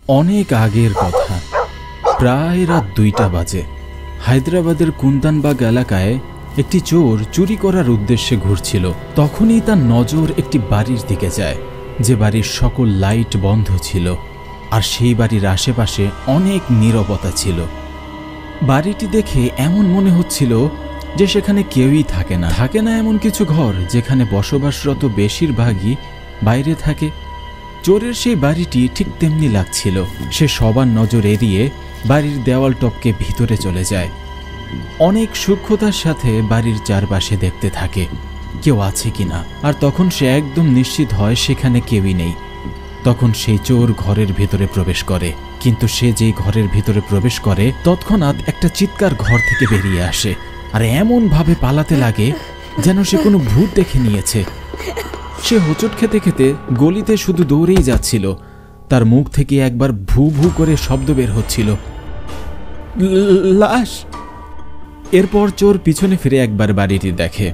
অনেক আগের কথা, প্রায় রাত 2টা বাজে। হায়দ্রাবাদের কুন্দানবাগ এলাকায় একটি চোর চুরি করার উদ্দেশ্যে ঘুরছিল। তখনই তার নজর একটি বাড়ির দিকে যায়, যে বাড়ির সকল লাইট বন্ধ ছিল, আর সেই বাড়ির আশেপাশে অনেক নীরবতা ছিল। বাড়িটি দেখে এমন মনে হচ্ছিল যে সেখানে কেউই থাকে না এমন কিছু ঘর যেখানে বসবাসরত বেশিরভাগই বাইরে থাকে। চোরের সেই বাড়িটি ঠিক তেমনি লাগছিল। সে সবার নজর এড়িয়ে বাড়ির দেওয়াল টপকে ভিতরে চলে যায়। অনেক সূক্ষ্মতার সাথে বাড়ির চারপাশে দেখতে থাকে কেউ আছে কিনা, আর তখন সে একদম নিশ্চিত হয় সেখানে কেউই নেই। তখন সেই চোর ঘরের ভেতরে প্রবেশ করে, কিন্তু সে যেই ঘরের ভিতরে প্রবেশ করে তৎক্ষণাৎ একটা চিৎকার ঘর থেকে বেরিয়ে আসে, আর এমন ভাবে পালাতে লাগে যেন সে কোনো ভূত দেখে নিয়েছে। সে হোঁচট খেতে খেতে গলিতে শুধু দৌড়েই যাচ্ছিল। তার মুখ থেকে একবার ভু ভু করে শব্দ বের হচ্ছিল, লাশ। এরপর চোর পিছনে ফিরে একবার বাড়িটি দেখে।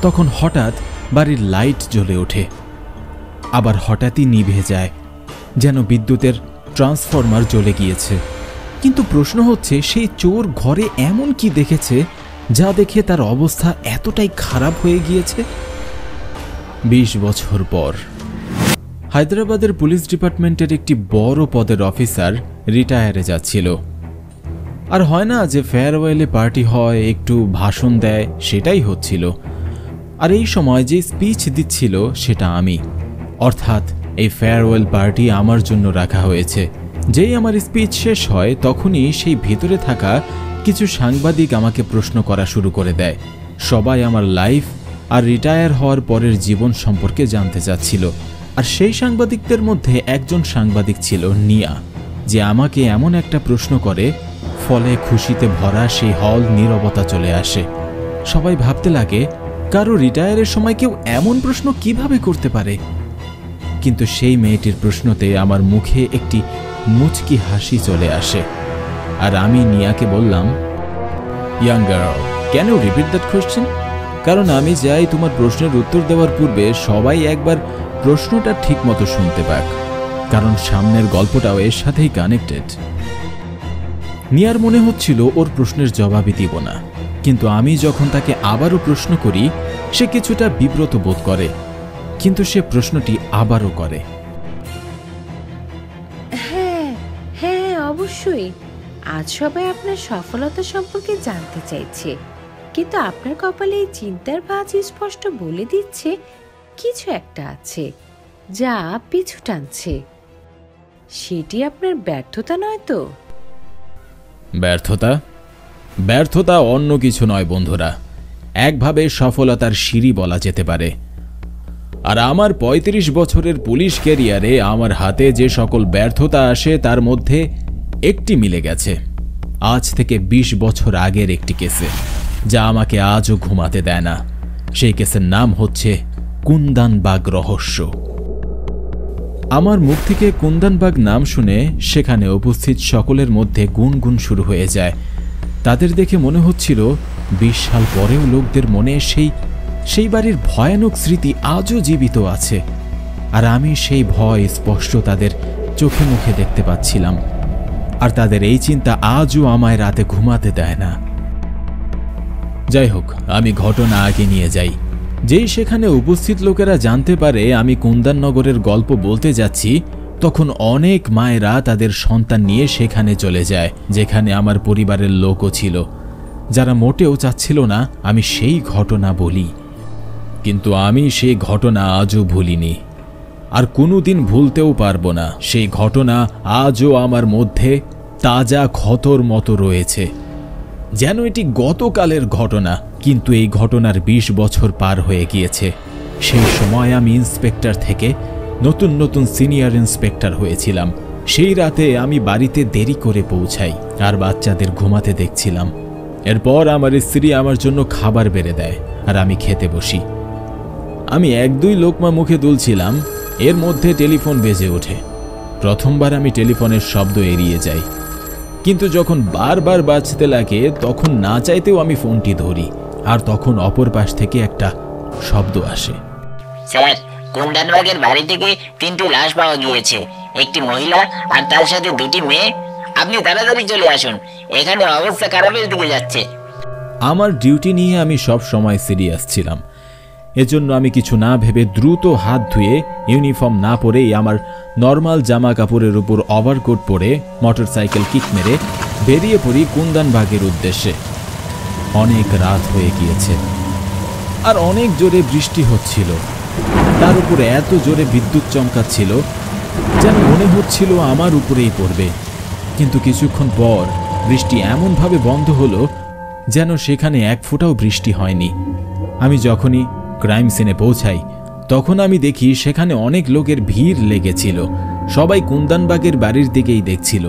তখন হঠাৎ বাড়ির লাইট জ্বলে ওঠে, আবার হঠাৎই নিভে যায়, যেন বিদ্যুতের ট্রান্সফরমার জ্বলে গিয়েছে। কিন্তু প্রশ্ন হচ্ছে, সেই চোর ঘরে এমন কি দেখেছে যা দেখে তার অবস্থা এতটাই খারাপ হয়ে গিয়েছে? 20 বছর পর হায়দ্রাবাদের পুলিশ ডিপার্টমেন্টের একটি বড় পদের অফিসার রিটায়ারে যাচ্ছিল। আর হয় না যে ফেয়ারওয়েলে পার্টি হয়, একটু ভাষণ দেয়, সেটাই হচ্ছিল। আর এই সময় যে স্পিচ দিচ্ছিল সেটা আমি, অর্থাৎ এই ফেয়ারওয়েল পার্টি আমার জন্য রাখা হয়েছে। যেই আমার স্পিচ শেষ হয় তখনই সেই ভিতরে থাকা কিছু সাংবাদিক আমাকে প্রশ্ন করা শুরু করে দেয়। সবাই আমার লাইফ আর রিটায়ার হওয়ার পরের জীবন সম্পর্কে জানতে চাচ্ছিল। আর সেই সাংবাদিকদের মধ্যে একজন সাংবাদিক ছিল নিয়া, যে আমাকে এমন একটা প্রশ্ন করে ফলে খুশিতে ভরা সেই হল নীরবতা চলে আসে। সবাই ভাবতে লাগে, কারো রিটায়ারের সময় কেউ এমন প্রশ্ন কিভাবে করতে পারে? কিন্তু সেই মেয়েটির প্রশ্নতে আমার মুখে একটি মুচকি হাসি চলে আসে, আর আমি নিয়াকে বললাম, young girl, can you repeat that question? কারণ আমি চাই তোমার প্রশ্নের উত্তর দেওয়ার পূর্বে সবাই একবার প্রশ্নটা ঠিক মতো শুনতে পাক, কারণ সামনের গল্পটাও এর সাথেই কানেক্টেড। নিয়ার মনে হচ্ছিল ওর প্রশ্নের জবাবই দিব না, কিন্তু আমি যখন তাকে আবারও প্রশ্ন করি সে কিছুটা বিব্রত বোধ করে, কিন্তু সে প্রশ্নটি আবারও করে। হ্যাঁ হ্যাঁ অবশ্যই, আজ সবাই আপনার সফলতা সম্পর্কে জানতে চাইছে, কিন্তু আপনার কপালে এই চিন্তার ভাঁজ স্পষ্ট বলে দিচ্ছে কিছু একটা আছে যা পিছু টানছে। সেটি আপনার ব্যর্থতা নয় তো? ব্যর্থতা? ব্যর্থতা অন্য কিছু নয় বন্ধুরা, একভাবে সফলতার সিঁড়ি বলা যেতে পারে। আর আমার 35 বছরের পুলিশ ক্যারিয়ারে আমার হাতে যে সকল ব্যর্থতা আসে তার মধ্যে একটি মিলে গেছে আজ থেকে 20 বছর আগের একটি কেসে, যা আমাকে আজও ঘুমাতে দেয় না। সেই কেসের নাম হচ্ছে কুন্দানবাগ রহস্য। আমার মুখ থেকে কুন্দানবাগ নাম শুনে সেখানে উপস্থিত সকলের মধ্যে গুনগুন শুরু হয়ে যায়। তাদের দেখে মনে হচ্ছিল 20 সাল পরেও লোকদের মনে সেই বাড়ির ভয়ানক স্মৃতি আজও জীবিত আছে, আর আমি সেই ভয় স্পষ্ট তাদের চোখে মুখে দেখতে পাচ্ছিলাম। আর তাদের এই চিন্তা আজও আমায় রাতে ঘুমাতে দেয় না। যাই হোক, আমি ঘটনা আগে নিয়ে যাই। যেই সেখানে উপস্থিত লোকেরা জানতে পারে আমি কুন্দাননগরের গল্প বলতে যাচ্ছি, তখন অনেক মায়েরা তাদের সন্তান নিয়ে সেখানে চলে যায়, যেখানে আমার পরিবারের লোকও ছিল, যারা মোটেও চাচ্ছিল না আমি সেই ঘটনা বলি। কিন্তু আমি সেই ঘটনা আজও ভুলিনি, আর কোনোদিন ভুলতেও পারবো না। সেই ঘটনা আজও আমার মধ্যে তাজা ক্ষতর মতো রয়েছে, যেন এটি গতকালের ঘটনা। কিন্তু এই ঘটনার 20 বছর পার হয়ে গিয়েছে। সেই সময় আমি ইন্সপেক্টর থেকে নতুন নতুন সিনিয়র ইন্সপেক্টর হয়েছিলাম। সেই রাতে আমি বাড়িতে দেরি করে পৌঁছাই আর বাচ্চাদের ঘুমাতে দেখছিলাম। এরপর আমার স্ত্রী আমার জন্য খাবার বেড়ে দেয় আর আমি খেতে বসি। আমি 1-2 লোকমা মুখে তুলছিলাম, এর মধ্যে টেলিফোন বেজে ওঠে। প্রথমবার আমি টেলিফোনের শব্দ এড়িয়ে যাই, কিন্তু যখন বারবার বাজতে লাগে তখন না চাইতেও আমি ফোনটি ধরি, আর তখন অপর পাশ থেকে একটা শব্দ আসে। স্যার, কুন্দানবাগের বাড়ি থেকে 3টি লাশ পাওয়া গিয়েছে। একটি মহিলা আর তার সাথে দুটি মেয়ে। আপনি তাড়াতাড়ি চলে আসুন, এখানে অবস্থা খারাপের দিকে যাচ্ছে। আমার ডিউটি নিয়ে আমি সব সময় সিরিয়াস ছিলাম। এজন্য আমি কিছু না ভেবে দ্রুত হাত ধুয়ে ইউনিফর্ম না পরেই আমার নর্মাল জামা কাপড়ের উপর ওভারকোট পরে মোটরসাইকেল কিক মেরে বেরিয়ে পড়ি কুন্দানবাগের উদ্দেশ্যে। অনেক রাত হয়ে গিয়েছে আর অনেক জোরে বৃষ্টি হচ্ছিল। তার উপরে এত জোরে বিদ্যুৎ চমকাচ্ছিল যেন মনে হচ্ছিল আমার উপরেই পড়বে। কিন্তু কিছুক্ষণ পর বৃষ্টি এমনভাবে বন্ধ হলো যেন সেখানে এক ফোঁটাও বৃষ্টি হয়নি। আমি যখনই ক্রাইম সিনে পৌঁছাই তখন আমি দেখি সেখানে অনেক লোকের ভিড় লেগেছিল। সবাই কুন্দানবাগের বাড়ির দিকেই দেখছিল,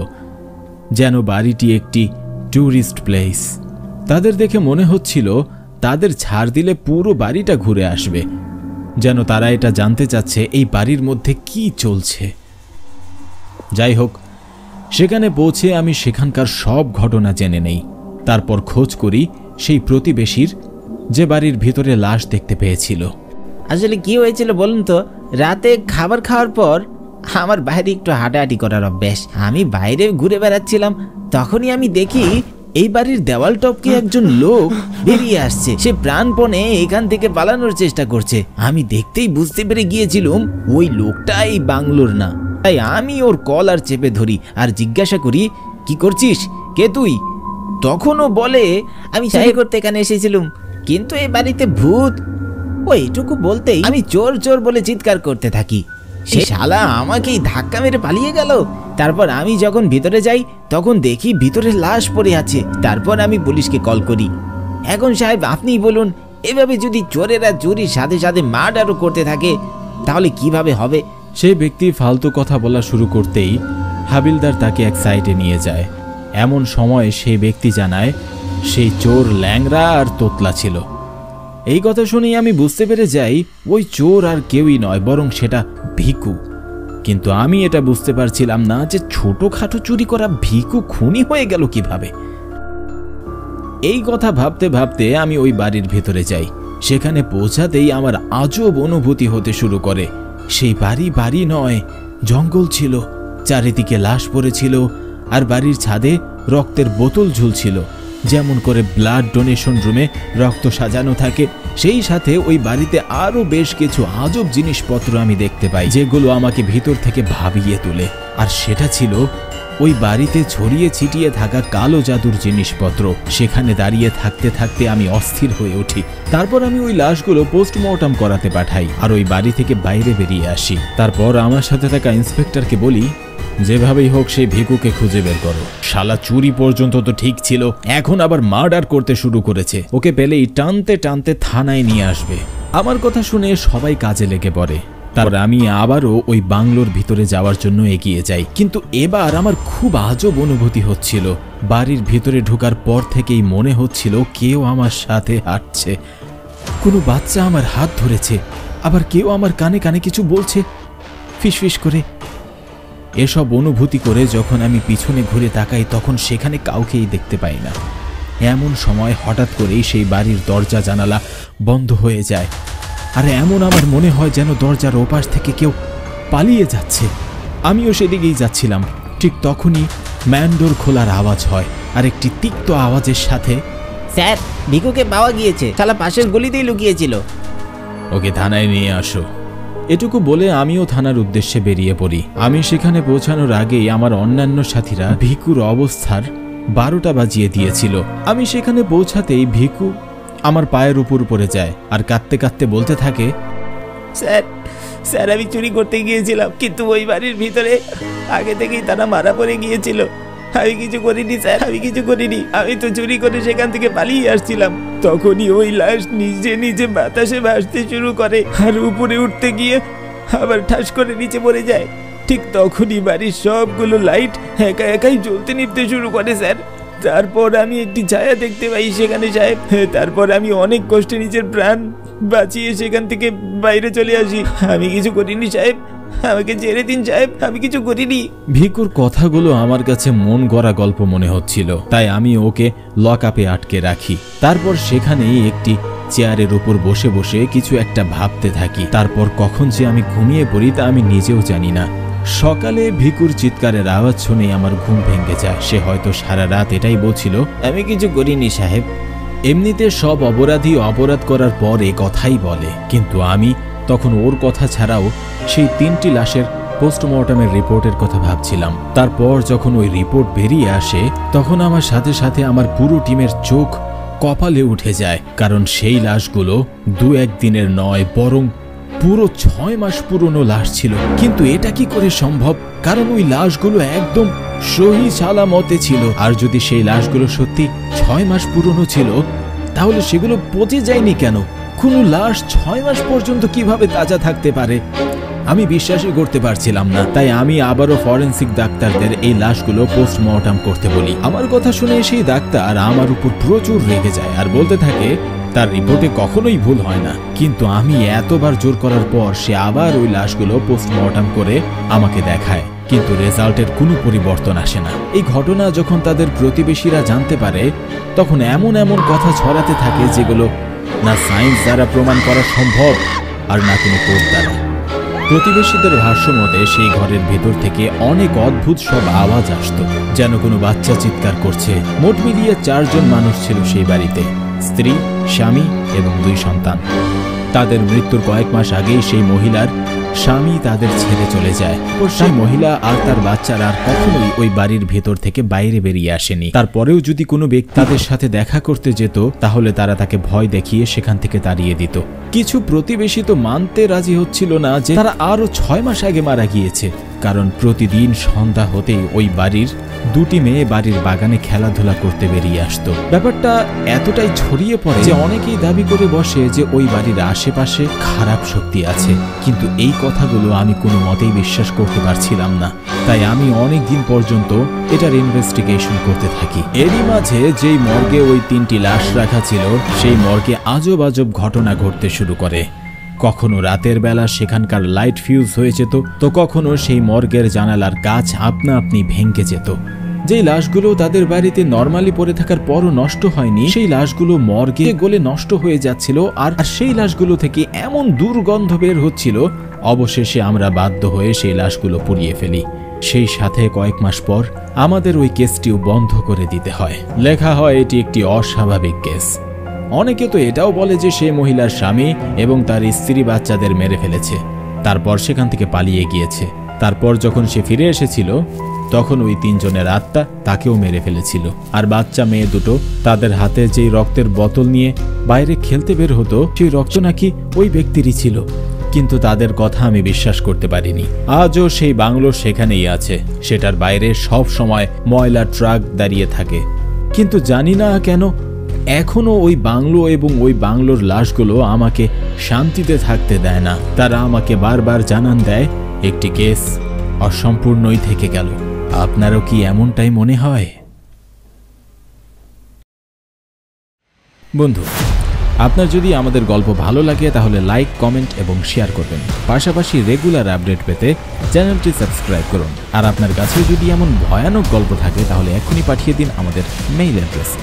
যেন বাড়িটি একটি ট্যুরিস্ট প্লেস। তাদের দেখে মনে হচ্ছিল তাদের ছাড় দিলে পুরো বাড়িটা ঘুরে আসবে, যেন তারা এটা জানতে চাচ্ছে এই বাড়ির মধ্যে কি চলছে। যাই হোক, সেখানে পৌঁছে আমি সেখানকার সব ঘটনা জেনে নেই। তারপর খোঁজ করি সেই প্রতিবেশীর যে বাড়ির ভিতরে লাশ দেখতে পেয়েছিল। আসলে কি হয়েছিল বলুন তো? রাতে খাবার খাওয়ার পর আমার বাইরে একটু হাঁটাহাঁটি করার অভ্যাস। আমি বাইরে ঘুরে বেড়াচ্ছিলাম, তখনই আমি দেখি এই বাড়ির দেওয়াল টপকে একজন লোক বেরিয়ে আসছে। সে প্রাণপণে এখান থেকে পালানোর চেষ্টা করছে। আমি দেখতেই বুঝতে পেরে গিয়েছিলাম ওই লোকটা এই বাংলোর না। তাই আমি ওর কলার চেপে ধরি আর জিজ্ঞাসা করি, কি করছিস, কে তুই? তখনও বলে, আমি চাকরি করতে এখানে এসেছিলাম, কিন্তু এই বাড়িতে ভূত। ও এটুকু বলতেই আমি চোর চোর বলে চিৎকার করতে থাকি। সে শালা আমাকেই ধাক্কা মেরে পালিয়ে গেল। তারপর আমি যখন ভিতরে যাই তখন দেখি ভিতরে লাশ পড়ে আছে। তারপর আমি পুলিশকে কল করি। এখন সাহেব আপনিই বলুন, এভাবে যদি চোরেরা চুরির সাথে সাথে মার্ডারও করতে থাকে তাহলে কিভাবে হবে? সেই ব্যক্তি ফালতু কথা বলা শুরু করতেই হাবিলদার তাকে এক সাইডে নিয়ে যায়। এমন সময় সেই ব্যক্তি জানায় সেই চোর ল্যাংড়া আর তোতলা ছিল। এই কথা শুনেই আমি বুঝতে পেরে যাই ওই চোর আর কেউই নয়, বরং সেটা ভিকু। কিন্তু আমি এটা বুঝতে পারছিলাম না যে ছোটখাটো চুরি করা ভিকু খুনি হয়ে গেল কিভাবে। এই কথা ভাবতে ভাবতে আমি ওই বাড়ির ভেতরে যাই। সেখানে পৌঁছাতেই আমার আজব অনুভূতি হতে শুরু করে। সেই বাড়ি নয়, জঙ্গল ছিল। চারিদিকে লাশ পড়েছিল আর বাড়ির ছাদে রক্তের বোতল ঝুলছিল। যেমন করে ব্লাড ডোনেশন রুমে রক্ত সাজানো থাকে, সেই সাথে ওই বাড়িতে আরো বেশ কিছু আজব জিনিসপত্র আমি দেখতে পাই, যেগুলো আমাকে ভিতর থেকে ভাবিয়ে তোলে। আর সেটা ছিল ওই বাড়িতে ছড়িয়ে ছিটিয়ে থাকা কালো জাদুর জিনিসপত্র। সেখানে দাঁড়িয়ে থাকতে থাকতে আমি অস্থির হয়ে উঠি। তারপর আমি ওই লাশগুলো পোস্টমর্টম করাতে পাঠাই আর ওই বাড়ি থেকে বাইরে বেরিয়ে আসি। তারপর আমার সাথে থাকা ইন্সপেক্টরকে বলি, যেভাবেই হোক সেই ভিকুকে খুঁজে বের করো। শালা চুরি পর্যন্ত তো ঠিক ছিল, এখন আবার মার্ডার করতে শুরু করেছে। ওকে পেলেই টানতে টানতে থানায় নিয়ে আসবে। আমার কথা শুনে সবাই কাজে লেগে পড়ে। তারপর আমি আবারও ওই বাংলোর ভিতরে যাওয়ার জন্য এগিয়ে যাই। কিন্তু এবার আমার খুব আজব অনুভূতি হচ্ছিল। বাড়ির ভিতরে ঢোকার পর থেকেই মনে হচ্ছিল কেউ আমার সাথে হাঁটছে। কোনো বাচ্চা আমার হাত ধরেছে, আবার কেউ আমার কানে কানে কিছু বলছে ফিসফিস করে। এসব অনুভূতি করে যখন আমি পিছনে ঘুরে তাকাই তখন সেখানে কাউকেই দেখতে পাই না। এমন সময় হঠাৎ করেই সেই বাড়ির দরজা জানালা বন্ধ হয়ে যায়। আর এমন আমার মনে হয় যেন দরজার ওপাশ থেকে কেউ পালিয়ে যাচ্ছে। আমিও সেদিকেই যাচ্ছিলাম। ঠিক তখনই ম্যানডোর খোলার আওয়াজ হয় আর একটি তিক্ত আওয়াজের সাথে, স্যার, ভিকুকে পাওয়া গিয়েছে, শালা পাশের গলিতেই লুকিয়েছিল। ওকে থানায় নিয়ে আসো। এটুকু বলে আমিও থানার উদ্দেশ্যে বেরিয়ে পড়ি। আমি সেখানে পৌঁছানোর আগেই আমার অন্যান্য সাথীরা ভিকুর অবস্থার 12টা বাজিয়ে দিয়েছিল। আমি সেখানে পৌঁছাতেই ভিকু আমার পায়ের উপর পড়ে যায় আর কাঁদতে কাঁদতে বলতে থাকে, স্যার আমি চুরি করতে গিয়েছিলাম, কিন্তু ওই বাড়ির ভিতরে আগে থেকেই তারা মারা পড়ে গিয়েছিল। আমি কিছু করিনি স্যার, আমি কিছু করিনি। আমি তো চুরি করে সেখান থেকে পালিয়ে আসছিলাম। তখনই ওই লাশ নিজে নিজে বাতাসে ভাসতে শুরু করে আর উপরে উঠতে গিয়ে আবার ঠাস করে নিচে পড়ে যায়। ঠিক তখনই বাড়ির সবগুলো লাইট একা একাই জ্বলতে নিভতে শুরু করে স্যার। তারপর আমি একটি ছায়া দেখতে পাই সেখানে সাহেব। তারপর আমি অনেক কষ্টে নিজের প্রাণ বাঁচিয়ে সেখান থেকে বাইরে চলে আসি। আমি কিছু করিনি সাহেব, আমাকে ছেড়ে দিন সাহেব, আমি কিছু করিনি। ভিকুর কথাগুলো আমার কাছে মন গড়া গল্প মনে হচ্ছিল, তাই আমি ওকে লক আপে আটকে রাখি। তারপর সেখানেই একটি চেয়ারের উপর বসে বসে কিছু একটা ভাবতে থাকি। তারপর কখন যে আমি ঘুমিয়ে পড়ি তা আমি নিজেও জানি না। সকালে ভিকুর চিৎকারের আওয়াজ শুনে আমার ঘুম ভেঙে যায়। সে হয়তো সারা রাত এটাই বলছিল, আমি কিছু করিনি সাহেব। এমনিতে সব অপরাধী অপরাধ করার পর এ কথাই বলে, কিন্তু আমি তখন ওর কথা ছাড়াও সেই 3টি লাশের পোস্টমর্টমের রিপোর্টের কথা ভাবছিলাম। তারপর যখন ওই রিপোর্ট বেরিয়ে আসে তখন আমার সাথে সাথে আমার পুরো টিমের চোখ কপালে উঠে যায়, কারণ সেই লাশগুলো 2-1 দিনের নয়, বরং পুরো 6 মাস পুরনো লাশ ছিল। কিন্তু এটা কি করে সম্ভব? কারণ ওই লাশগুলো একদম সহি সালামতে ছিল। আর যদি সেই লাশগুলো সত্যি 6 মাস পুরনো ছিল, তাহলে সেগুলো পচে যায়নি কেন? কোনো লাশ 6 মাস পর্যন্ত কিভাবে তাজা থাকতে পারে? আমি বিশ্বাসই করতে পারছিলাম না। তাই আমি আবারও ফরেন্সিক ডাক্তারদের এই লাশগুলো পোস্টমর্টম করতে বলি। আমার কথা শুনে সেই ডাক্তার আমার উপর প্রচুর রেগে যায় আর বলতে থাকে তার রিপোর্টে কখনোই ভুল হয় না। কিন্তু আমি এতবার জোর করার পর সে আবার ওই লাশগুলো পোস্টমর্টম করে আমাকে দেখায়, কিন্তু রেজাল্টের কোনো পরিবর্তন আসে না। এই ঘটনা যখন তাদের প্রতিবেশীরা জানতে পারে তখন এমন এমন কথা ছড়াতে থাকে যেগুলো না সায়েন্স দ্বারা প্রমাণ করা সম্ভব আর না কোনো কোর্ট দ্বারা। প্রতিবেশীদের ভাষ্য মতে সেই ঘরের ভেতর থেকে অনেক অদ্ভুত সব আওয়াজ আসতো, যেন কোনো বাচ্চা চিৎকার করছে। মোট মিলিয়ে 4 জন মানুষ ছিল সেই বাড়িতে, স্ত্রী, স্বামী এবং 2 সন্তান। তাদের মৃত্যুর কয়েক মাস আগেই সেই মহিলার স্বামী তাদের ছেড়ে চলে যায়। সেই মহিলা আর তার বাচ্চারা আর কখনোই ওই বাড়ির ভেতর থেকে বাইরে বেরিয়ে আসেনি। তারপরেও যদি কোনো ব্যক্তি তাদের সাথে দেখা করতে যেত তাহলে তারা তাকে ভয় দেখিয়ে সেখান থেকে তাড়িয়ে দিত। কিছু প্রতিবেশী তো মানতে রাজি হচ্ছিল না যে তারা আরো 6 মাস আগে মারা গিয়েছে, কারণ প্রতিদিন সন্ধ্যা হতেই ওই বাড়ির 2টি মেয়ে বাড়ির বাগানে খেলাধুলা করতে বেরিয়ে আসতো। ব্যাপারটা এতটাই ছড়িয়ে পড়ে যে অনেকেই দাবি করে বসে যে ওই বাড়ির আশেপাশে খারাপ শক্তি আছে। কিন্তু এই কথাগুলো আমি কোনো মতেই বিশ্বাস করতে পারছিলাম না। তাই আমি অনেক দিন পর্যন্ত এটার ইনভেস্টিগেশন করতে থাকি। এরই মাঝে যেই মর্গে ওই 3টি লাশ রাখা ছিল সেই মর্গে আজব আজব ঘটনা ঘটতে শুরু করে। কখনো রাতের বেলা সেখানকার লাইট ফিউজ হয়ে যেত, তো কখনো সেই মর্গের জানালার কাঁচ আপনা আপনি ভেঙে যেত। যেই লাশগুলো তাদের বাড়িতে নরমালি পড়ে থাকার পরও নষ্ট হয়নি, সেই লাশগুলো মর্গে গলে নষ্ট হয়ে যাচ্ছিল। আর সেই লাশগুলো থেকে এমন দুর্গন্ধ বের হচ্ছিল, অবশেষে আমরা বাধ্য হয়ে সেই লাশগুলো পুড়িয়ে ফেলি। সেই সাথে কয়েক মাস পর আমাদের ওই কেসটিও বন্ধ করে দিতে হয়। লেখা হয় এটি একটি অস্বাভাবিক কেস। অনেকে তো এটাও বলে যে সেই মহিলার স্বামী এবং তার স্ত্রী বাচ্চাদের মেরে ফেলেছে, তারপর সেখান থেকে পালিয়ে গিয়েছে। তারপর যখন সে ফিরে এসেছিল তখন ওই 3 জনের আত্মা তাকেও মেরে ফেলেছিল। আর বাচ্চা মেয়ে দুটো তাদের হাতে যেই রক্তের বোতল নিয়ে বাইরে খেলতে বের হতো, সেই রক্ত নাকি ওই ব্যক্তিরই ছিল। কিন্তু তাদের কথা আমি বিশ্বাস করতে পারিনি। আজও সেই বাংলো সেখানেই আছে, সেটার বাইরে সব সময় ময়লা ট্রাক দাঁড়িয়ে থাকে। কিন্তু জানি না কেন এখনো ওই বাংলো এবং ওই বাংলোর লাশগুলো আমাকে শান্তিতে থাকতে দেয় না। তারা আমাকে বারবার জানান দেয় একটি কেস অসম্পূর্ণই থেকে গেল। আপনারও কি এমনটাই মনে হয়? বন্ধু, আপনার যদি আমাদের গল্প ভালো লাগে তাহলে লাইক, কমেন্ট এবং শেয়ার করবেন। পাশাপাশি রেগুলার আপডেট পেতে চ্যানেলটি সাবস্ক্রাইব করুন। আর আপনার কাছে যদি এমন ভয়ানক গল্প থাকে তাহলে এখনই পাঠিয়ে দিন আমাদের মেইল অ্যাড্রেসে।